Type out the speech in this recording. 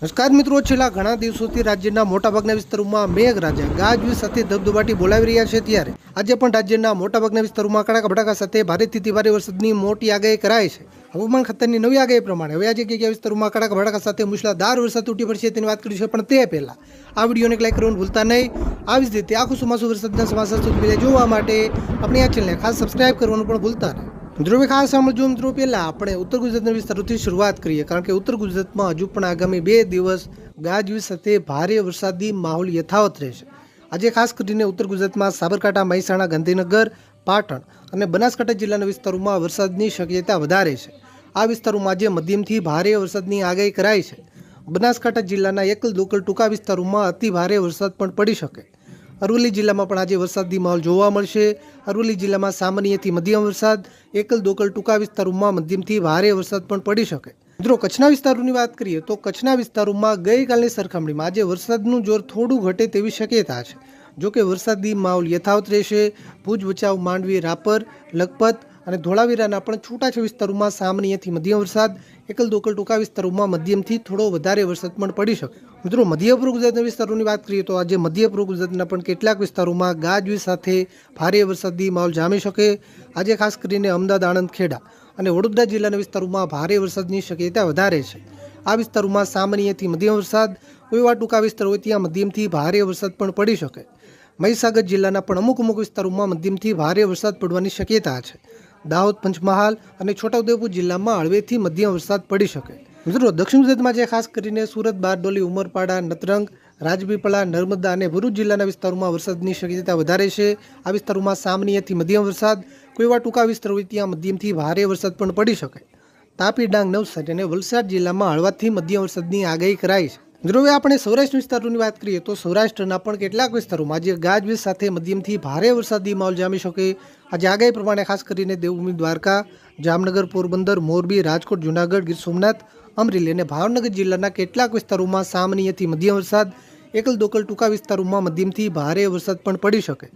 નમસ્કાર મિત્રો, છેલ્લા ઘણા દિવસોથી રાજ્યના મોટાભાગના વિસ્તારોમાં મેઘરાજા ગાજવીજ સાથે ધબધબાટી બોલાવી રહ્યા છે. ત્યારે આજે પણ રાજ્યના મોટાભાગના વિસ્તારોમાં કડાકા ભડાકા સાથે ભારેથી ભારે વરસાદની મોટી આગાહી કરાઈ છે. હવામાન ખાતાની નવી આગાહી પ્રમાણે હવે આજે કયા વિસ્તારોમાં કડાકા ભડાકા સાથે મુશળધાર વરસાદ તૂટી પડશે તેની વાત કરીશું. પણ તે પહેલા આ વિડીયોને લાઈક કરવાનું ભૂલતા નહીં. આવી જ રીતે આખું ચોમાસું વરસાદના સમાચાર સૌથી પહેલા જોવા માટે આપણી આ ચેનલને ખાસ સબસ્ક્રાઇબ કરવાનું પણ ભૂલતા નહીં. મિત્રો ખાસ સાંભળજો મિત્રો, પહેલા આપણે ઉત્તર ગુજરાતના વિસ્તારોથી શરૂઆત કરીએ, કારણ કે ઉત્તર ગુજરાતમાં હજુ પણ આગામી 2 દિવસ ગાજવીજ સાથે ભારે વરસાદી માહોલ યથાવત રહેશે. આજે ખાસ કરીને ઉત્તર ગુજરાતમાં સાબરકાંઠા, મહેસાણા, ગાંધીનગર, પાટણ અને બનાસકાંઠા જિલ્લાના વિસ્તારોમાં વરસાદની શક્યતા વધારે છે. આ વિસ્તારોમાં આજે મધ્યમથી ભારે વરસાદની આગાહી કરાઈ છે. બનાસકાંઠા જિલ્લાના એકલ દોકલ ટૂંકા વિસ્તારોમાં અતિ ભારે વરસાદ પણ પડી શકે. અરવલ્લી જિલ્લામાં પણ આજે વરસાદી માહોલ જોવા મળશે. અરવલ્લી જિલ્લામાં સામાન્યથી મધ્યમ વરસાદ, એકલ દોકલ ટૂંકા વિસ્તારોમાં મધ્યમથી ભારે વરસાદ પણ પડી શકે. મિત્રો કચ્છના વિસ્તારોની વાત કરીએ તો કચ્છના વિસ્તારોમાં ગઈકાલની સરખામણીમાં આજે વરસાદનું જોર થોડું ઘટે તેવી શક્યતા છે. જોકે વરસાદી માહોલ યથાવત રહેશે. ભુજ, ભચાઉ, માંડવી, રાપર, લખપત અને ધોળાવીરાના પણ છૂટાછવાયા વિસ્તારોમાં સામાન્યથી મધ્યમ વરસાદ, એકલ દોકલ ટૂંકા વિસ્તારોમાં મધ્યમથી થોડો વધારે વરસાદ પણ પડી શકે. મિત્રો મધ્ય પૂર્વ ગુજરાતના વિસ્તારોની વાત કરીએ તો આજે મધ્ય પૂર્વ ગુજરાતના પણ કેટલાક વિસ્તારોમાં ગાજવીજ સાથે ભારે વરસાદી માહોલ જામી શકે. આજે ખાસ કરીને અમદાવાદ, આણંદ, ખેડા અને વડોદરા જિલ્લાના વિસ્તારોમાં ભારે વરસાદની શક્યતા વધારે છે. આ વિસ્તારોમાં સામાન્યથી મધ્યમ વરસાદ, કોઈ એવા ટૂંકા વિસ્તાર હોય ત્યાં મધ્યમથી ભારે વરસાદ પણ પડી શકે. મહીસાગર જિલ્લાના પણ અમુક વિસ્તારોમાં મધ્યમથી ભારે વરસાદ પડવાની શક્યતા છે. દાહોદ, પંચમહાલ અને છોટાઉદેપુર જિલ્લામાં હળવેથી મધ્યમ વરસાદ પડી શકે. મિત્રો દક્ષિણ ગુજરાતમાં જે ખાસ કરીને સુરત, બારડોલી, ઉમરપાડા, નતરંગ, રાજપીપળા, નર્મદા અને ભરૂચ જિલ્લાના વિસ્તારોમાં વરસાદની શક્યતા વધારે છે. આ વિસ્તારોમાં સામાન્યથી મધ્યમ વરસાદ, કોઈ એવા ટૂંકા વિસ્તાર હોય ત્યાં મધ્યમથી ભારે વરસાદ પણ પડી શકે. તાપી, ડાંગ, નવસારી અને વલસાડ જિલ્લામાં હળવાથી મધ્યમ વરસાદની આગાહી કરાઈ છે. મિત્રો હવે આપણે સૌરાષ્ટ્ર વિસ્તારોની વાત કરીએ તો સૌરાષ્ટ્રના પણ કેટલાક વિસ્તારોમાં આજે ગાજવીજ સાથે મધ્યમથી ભારે વરસાદી માહોલ જામી શકે. આજે આગાહી પ્રમાણે ખાસ કરીને દેવભૂમિ દ્વારકા, જામનગર, પોરબંદર, મોરબી, રાજકોટ, જૂનાગઢ, ગીર સોમનાથ, અમરેલી અને ભાવનગર જિલ્લાના કેટલાક વિસ્તારોમાં સામાન્યથી મધ્યમ વરસાદ, એકલ દોકલ ટૂંકા વિસ્તારોમાં મધ્યમથી ભારે વરસાદ પણ પડી શકે.